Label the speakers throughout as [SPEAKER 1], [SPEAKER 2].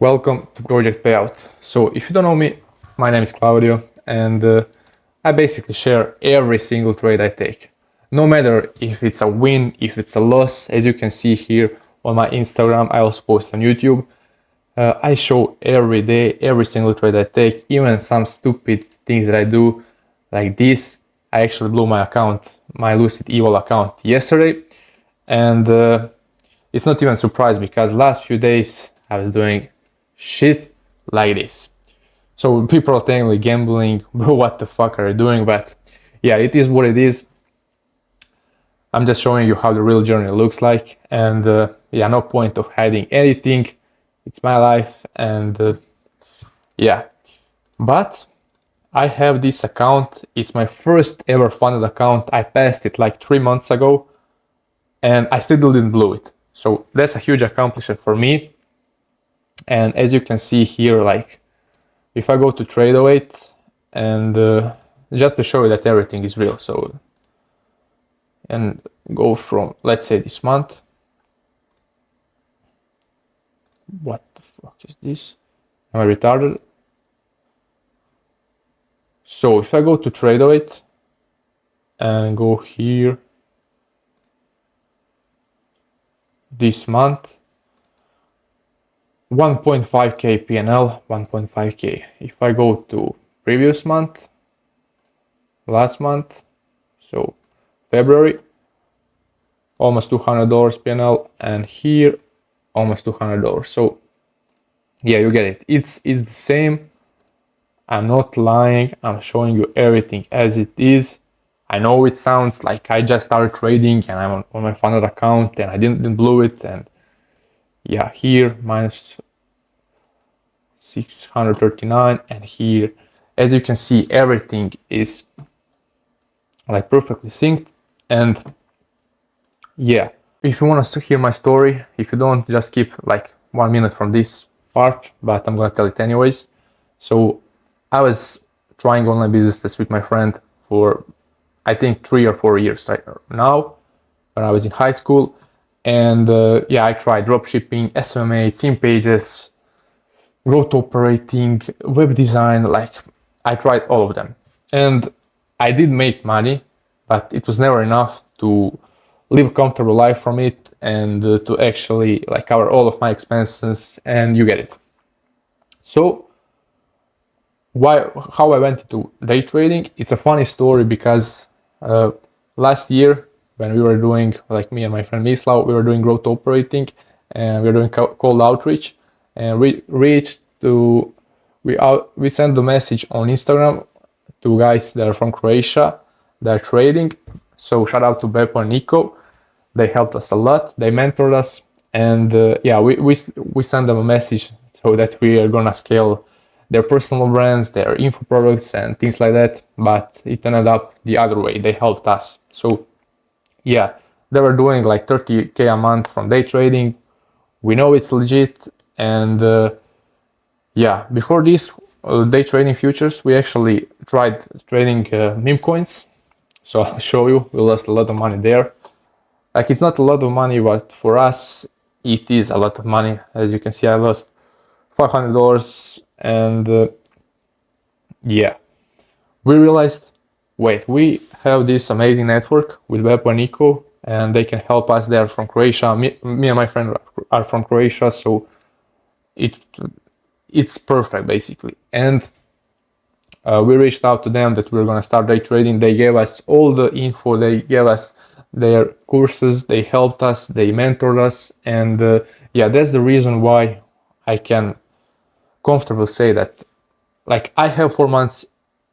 [SPEAKER 1] Welcome to Project Payout. So if you don't know me, my name is Claudio and I basically share every single trade I take. No matter if it's a win, if it's a loss, as you can see here on my Instagram, I also post on YouTube. I show every day, every single trade I take, even some stupid things that I do like this. I actually blew my account, my Lucid Evil account yesterday. And it's not even a surprise because last few days I was doing shit like this. So people are technically gambling, bro, what the fuck are you doing? But yeah, it is what it is. I'm just showing you how the real journey looks like. And yeah, no point of hiding anything. It's my life and yeah. But I have this account. It's my first ever funded account. I passed it like 3 months ago and I still didn't blow it. So that's a huge accomplishment for me. And as you can see here, like if I go to PAYOUT and just to show you that everything is real. So, and go from, let's say this month. What the fuck is this? Am I retarded? So if I go to PAYOUT and go here, this month, 1.5k PNL, 1.5k. If I go to previous month, last month, so February, almost $200 PNL, and here almost $200. So yeah, you get it. It's the same. I'm not lying. I'm showing you everything as it is. I know it sounds like I just started trading and I'm on my funded account and I didn't blow it, and yeah, here minus 639, and here, as you can see, everything is like perfectly synced. And yeah, if you want to hear my story, if you don't, just skip like 1 minute from this part, but I'm gonna tell it anyways. So I was trying online businesses with my friend for I think 3 or 4 years right now when I was in high school. And yeah, I tried dropshipping, SMA, team pages, growth operating, web design, like I tried all of them. And I did make money, but it was never enough to live a comfortable life from it and to actually like cover all of my expenses, and you get it. So how I went into day trading, it's a funny story because last year when we were doing, like me and my friend Mislav, we were doing growth operating and we were doing cold outreach, and we sent the message on Instagram to guys that are from Croatia that are trading. So shout out to Beppo and Nico. They helped us a lot. They mentored us, and yeah, we sent them a message so that we are gonna scale their personal brands, their info products and things like that. But it ended up the other way. They helped us. So yeah, they were doing like 30k a month from day trading. We know it's legit. And yeah, before this day trading futures, we actually tried trading meme coins. So I'll show you. We lost a lot of money there. Like, it's not a lot of money, but for us it is a lot of money. As you can see, I lost $500. And yeah, we realized, wait, we have this amazing network with Beppo and Nico, and they can help us. They're from Croatia. Me and my friend are from Croatia, so it's perfect basically. And we reached out to them that we were gonna start day trading. They gave us all the info. They gave us their courses. They helped us. They mentored us. And yeah, that's the reason why I can comfortably say that, like, I have 4 months.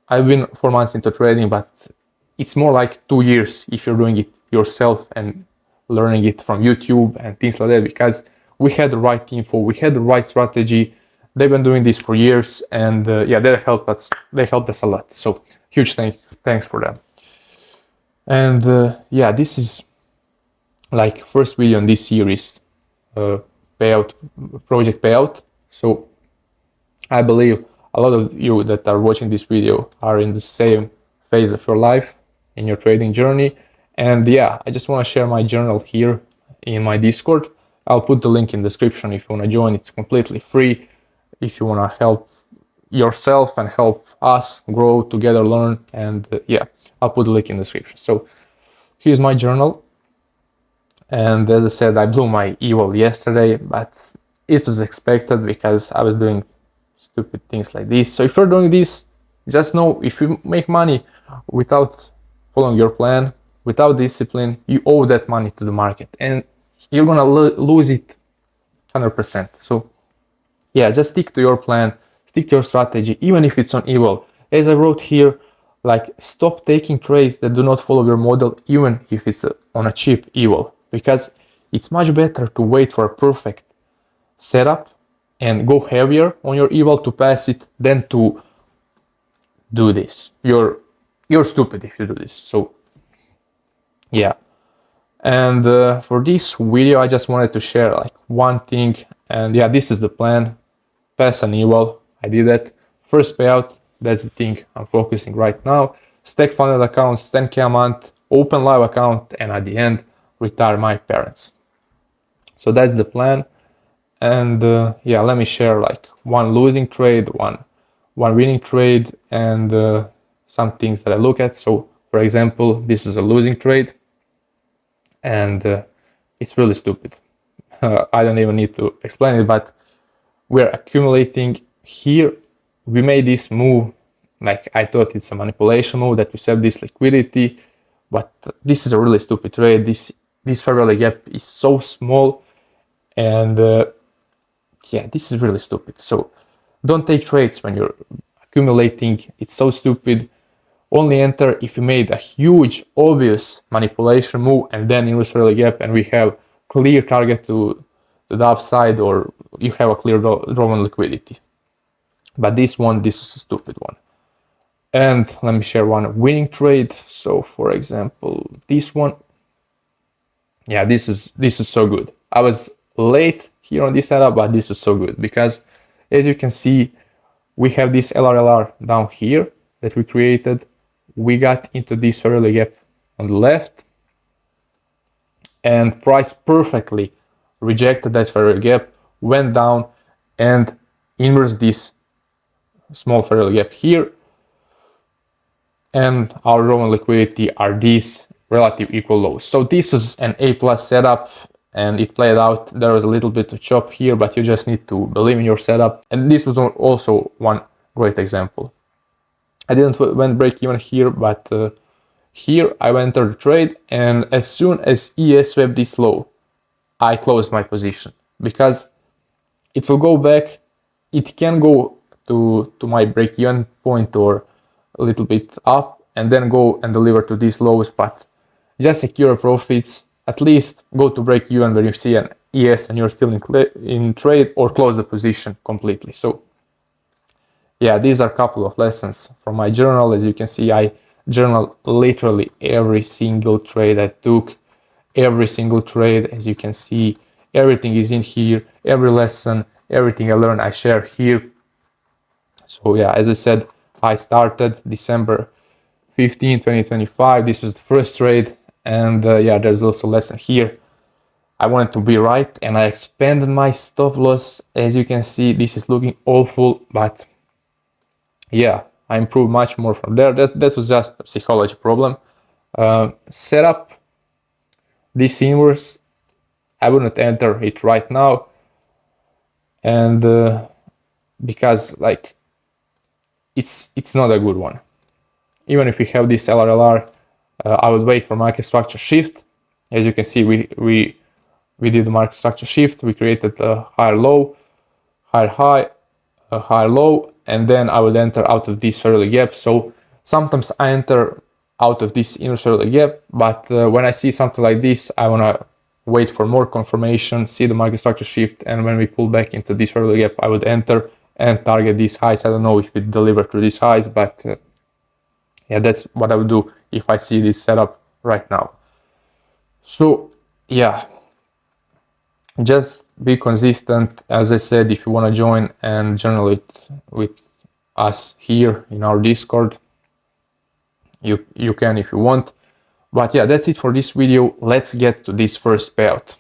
[SPEAKER 1] I've been 4 months into trading, but it's more like 2 years if you're doing it yourself and learning it from YouTube and things like that, because we had the right info, we had the right strategy. They've been doing this for years, and yeah, they helped us a lot. So huge thanks for them. And yeah, this is like first video in this series, Project Payout. So I believe a lot of you that are watching this video are in the same phase of your life in your trading journey. And yeah, I just want to share my journal here in my Discord. I'll put the link in the description if you want to join. It's completely free. if you want to help yourself and help us grow together, learn, and yeah, I'll put the link in the description. So here's my journal, and as I said, I blew my evil yesterday, but it was expected because I was doing stupid things like this. So if you're doing this, just know, if you make money without following your plan, without discipline, you owe that money to the market, and you're gonna lose it 100%. So yeah, just stick to your plan, stick to your strategy, even if it's on evil. As I wrote here, like, stop taking trades that do not follow your model, even if it's on a cheap evil, because it's much better to wait for a perfect setup and go heavier on your evil to pass it than to do this. You're stupid if you do this. So yeah. And for this video, I just wanted to share like one thing, and yeah, this is the plan. Pass an evil, I did that. First payout, that's the thing I'm focusing right now. Stack funded accounts, 10K a month, open live account, and at the end, retire my parents. So that's the plan. And yeah, let me share like one losing trade, one winning trade, and some things that I look at. So for example, this is a losing trade, and it's really stupid. I don't even need to explain it, but we're accumulating here. We made this move, like I thought it's a manipulation move that we save this liquidity, but this is a really stupid trade. This fair value gap is so small, and yeah, this is really stupid. So don't take trades when you're accumulating. It's so stupid. Only enter if you made a huge, obvious manipulation move and then inverse fair value gap, and we have clear target to the upside, or you have a clear draw on liquidity. But this is a stupid one. And let me share one winning trade. So for example, this one, yeah, this is so good. I was late here on this setup, but this was so good because, as you can see, we have this LRLR down here that we created. We got into this fair value gap on the left, and price perfectly rejected that fair value gap, went down and inversed this small fair value gap here, and our raw and liquidity are these relative equal lows. So this was an A+ setup, and it played out. There was a little bit of chop here, but you just need to believe in your setup. And this was also one great example. I didn't went break even here, but here I entered the trade, and as soon as ES swept this low, I closed my position because it will go back. It can go to my break even point or a little bit up, and then go and deliver to these lows, but just secure profits. At least go to break even where you see an ES and you're still in trade, or close the position completely. So yeah, these are a couple of lessons from my journal. As you can see, I journal literally every single trade I took, every single trade. As you can see, everything is in here, every lesson, everything I learned, I share here. So yeah, as I said, I started December 15, 2025. This was the first trade, and yeah, there's also a lesson here. I wanted to be right, and I expanded my stop loss. As you can see, this is looking awful, but yeah, I improved much more from there. That was just a psychology problem. Setup, this inverse, I wouldn't enter it right now, and because like it's not a good one. Even if we have this LRLR, I would wait for market structure shift. As you can see, we did the market structure shift. We created a higher low, higher high, a higher low, and then I would enter out of this fair value gap. So sometimes I enter out of this inverse fair value gap, but when I see something like this, I want to wait for more confirmation, see the market structure shift, and when we pull back into this fair value gap, I would enter and target these highs. I don't know if it delivered to these highs, but yeah, that's what I would do if I see this setup right now. So yeah, just be consistent. As I said, if you want to join and journal it with us here in our Discord, you can if you want. But yeah, that's it for this video. Let's get to this first payout.